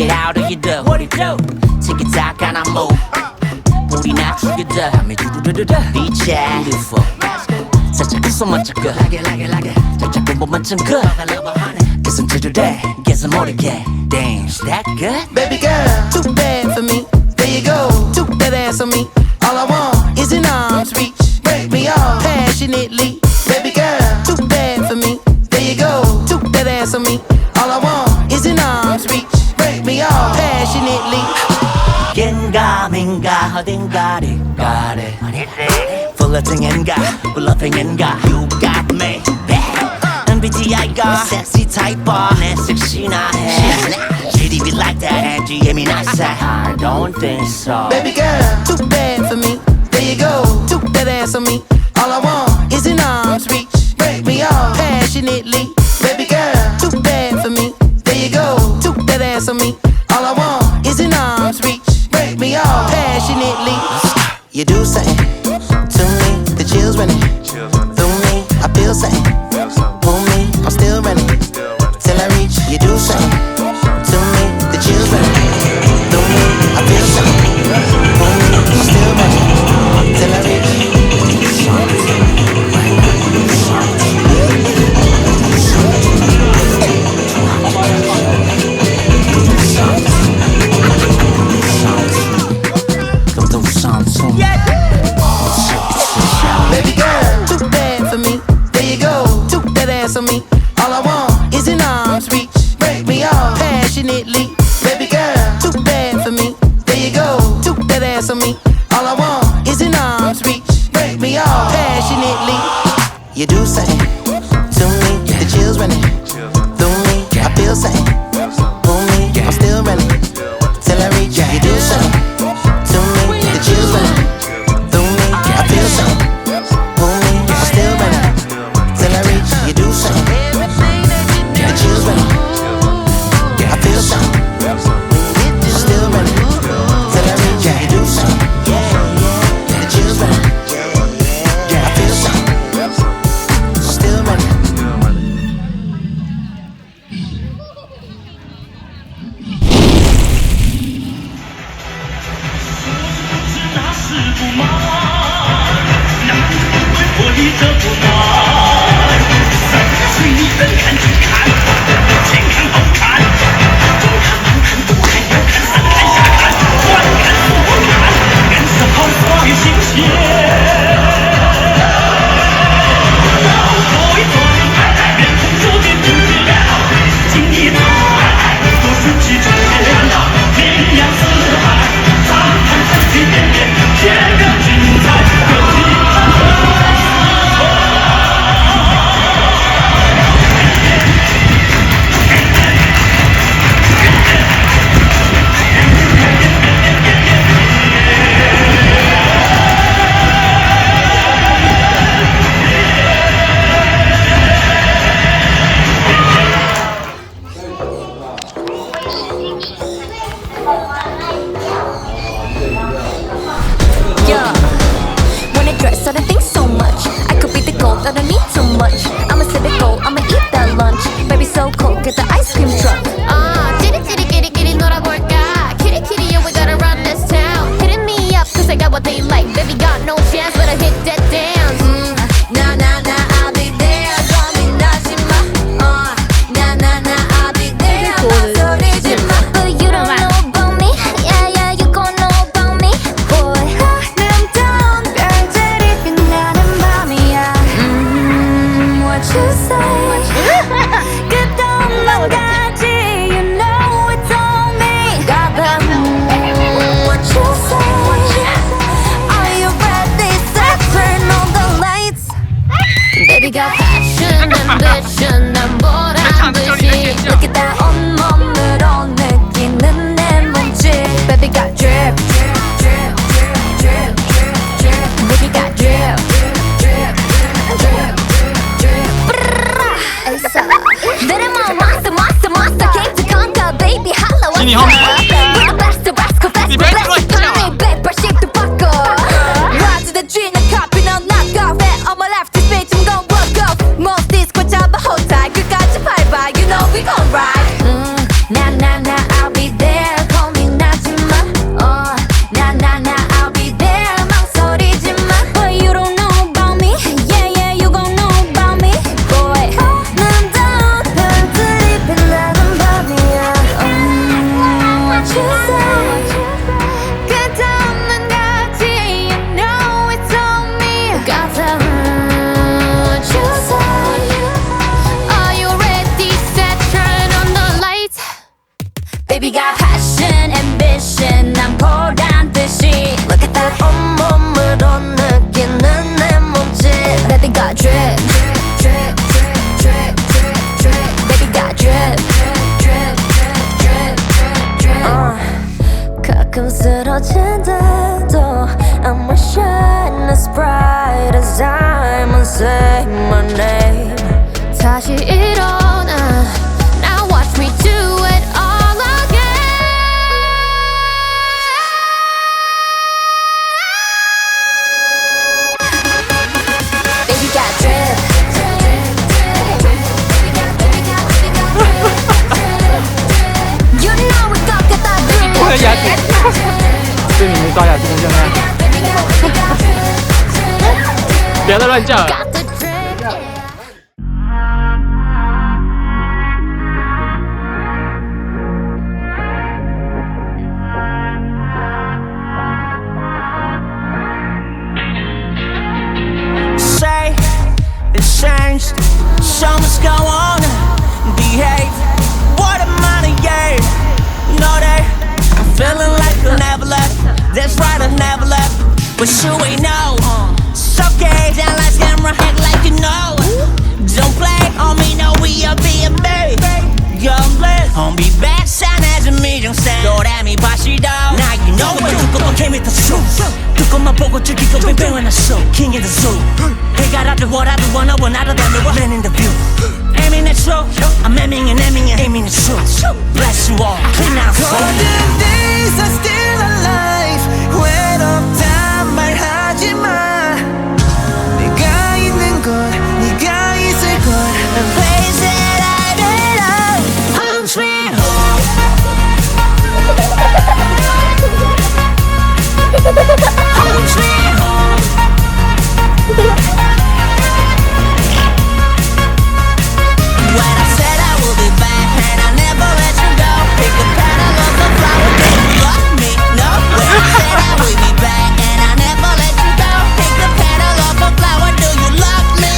Check it out, you do. What it do? Take it out, and I move. 우리 낮추겠다. Beach beautiful. 살짝 웃어만 자꾸. 살짝 공부만 찡긋. Get some to today. Get some more to get. Damn, is that good? Baby girl, too bad for me. There you go, took that ass on me. All I want is an arm's reach. Break me off passionately. Baby girl, too bad for me. There you go, took that ass on me. All I want is an arm's reach. Break me off passionately. 긴가민가 어딘가를 가래. Flirting인가 bluffing인가. You got me. MBTI가 sexy type 내 섹시나 해. GDB like that and GM이 나서. I don't think so. Baby girl, too bad for me. There you go, took that ass on me. All I want is an arm's reach. Break me off passionately. Baby girl, too bad for me. There you go, took that ass on me. All I want is an arm's reach. Break me off passionately. You do something to me, the chills running through me. I feel something, pull me, I'm still running till I reach. You do something to me, the chills running through me. I feel something, pull me, I'm still running till I reach. Baby girl, too bad for me. There you go, took that ass on me. All I want is an arm's reach. Break me off passionately. Baby girl, too bad for me. There you go, took that ass on me. All I want is an arm's reach. Break me off passionately. You do something to me, the chills running through me. I feel something, pull me, I'm still running till I reach. You do something to me, the chills running through me. I feel something, pull me, I'm still running till I reach. You do something, the chills running. I feel something, still running till I reach. You do something, the chills running. I feel something, still running. Baby got passion, ambition, 난 보란 듯이 Look at that 온몸으로 느끼는 내 몸짓 Baby got drip, drip, drip, drip, drip, drip Baby got drip, drip, drip, drip, drip Elsa 내래 뭐 monster, monster, monster Came to conquer, baby, holla, what's up? We're the best, the best, the best, the best 파란의 180도 바꿔 Rise to the dream, 난 copy, 넌 knock off On my left, this bitch, I'm gon' walk off Most disco 잡아, hold tight 끝까지 밟아 You know we gon' ride Nah, nah, nah, I'll be there what you say. Good time 같이, you know it's on me. Got them, what you say. Are you ready? Set, turn on the lights. Baby got passion, ambition, 난 보란 듯이. Look at that 온몸으로 느끼는 내 몸짓. Baby got drip, drip, drip, drip, drip, drip. Baby got drip, drip, drip, drip, drip. 가끔 쓰러진데도 I'ma shine as bright as diamond. Say my name. 다시 일어나. Now watch me do it all again. Baby got drip, drip, drip, drip. Baby got drip, drip. You know we got that drip. 我的牙齿，是你们刷牙时间现在。不要再乱叫了。 Got the drip, yeah. Say it's changed, so much go on. Behave, what a money, yeah. No day, I'm feeling like I never left. That's right, I never left. But you ain't know. It's okay, down like camera, act like you know. Don't play on me, no, we are being babe. Young blessed, on be back, shine as a million stand. Don't let me pass it down. Now you know what you go, came with the truth. 두꺼만 보고 즐기고 뱅뱅한 나 show. King in the zoo. They got out the what I do, wanna one out of them, man in the view. Aiming at you, I'm aiming and aiming at truth. Bless you all, clean out for Golden days are still alive. 외롭단 말하지 마. 내가 있는 곳, 네가 있을 곳. the place that I belong. Home sweet home. Home sweet home. When I said I would be back and I never let you go. Pick a petal of a flower, do you love me? No. When I said I would be back and I never let you go. Pick a petal of a flower, do you love me?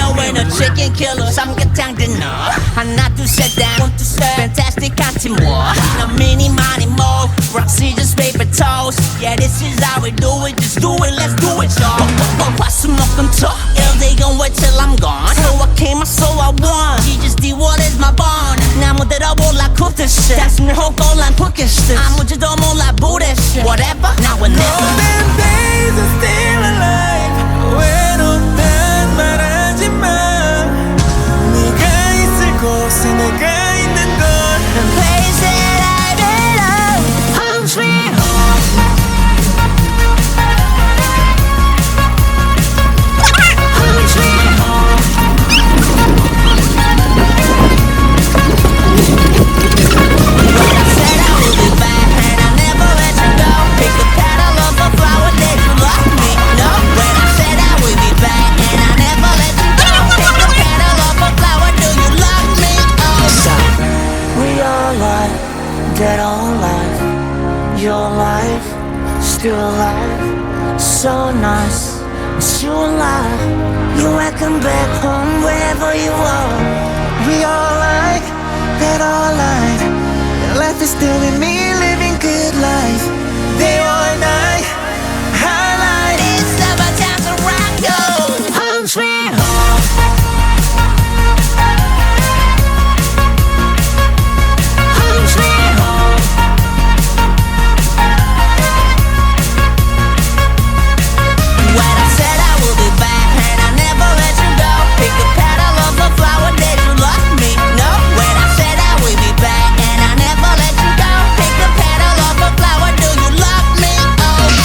Oh, we're no chicken killer. 삼계탕 dinner. 하나 둘셋 down, one two set. Fantastic 같은 뭐? 너 mini money more. Roxy just paper toast. Yeah, this is how we do it. Just do it, let's do it, y'all. 화수목금토. Ill they gon' wait till I'm gone. So I came, so I won. She just did what is my bond. 나무대로 몰라 굽듯 shit. 다스는 호골란 푸켓 shit. 아무지도 몰라 bullshit. Whatever, now and never. Golden days are still alive. 외롭단 말하지 마. 네가 있을 곳에 내가 있는 곳. The place that I belong. Home sweet home. Home sweet home. When I said I would be back and I never let you go. Pick a petal of a flower, did you love me? No. When I said I would be back and I never let you go. Pick a petal of a flower, do you love me? Oh, we all alive, dead or alive. Your life, still alive. So nice, it's you alive. You welcome back home wherever you are. We all like that all life. Life is still in me, living good life. Day or night, highlight. It's about time to rock you. Home sweet home. Home sweet home. When I said I would be back and I never let you go. Pick a petal of a flower, did you love me? No. When I said I would be back and I never let you go. Pick a petal of a flower, do you love me? Oh.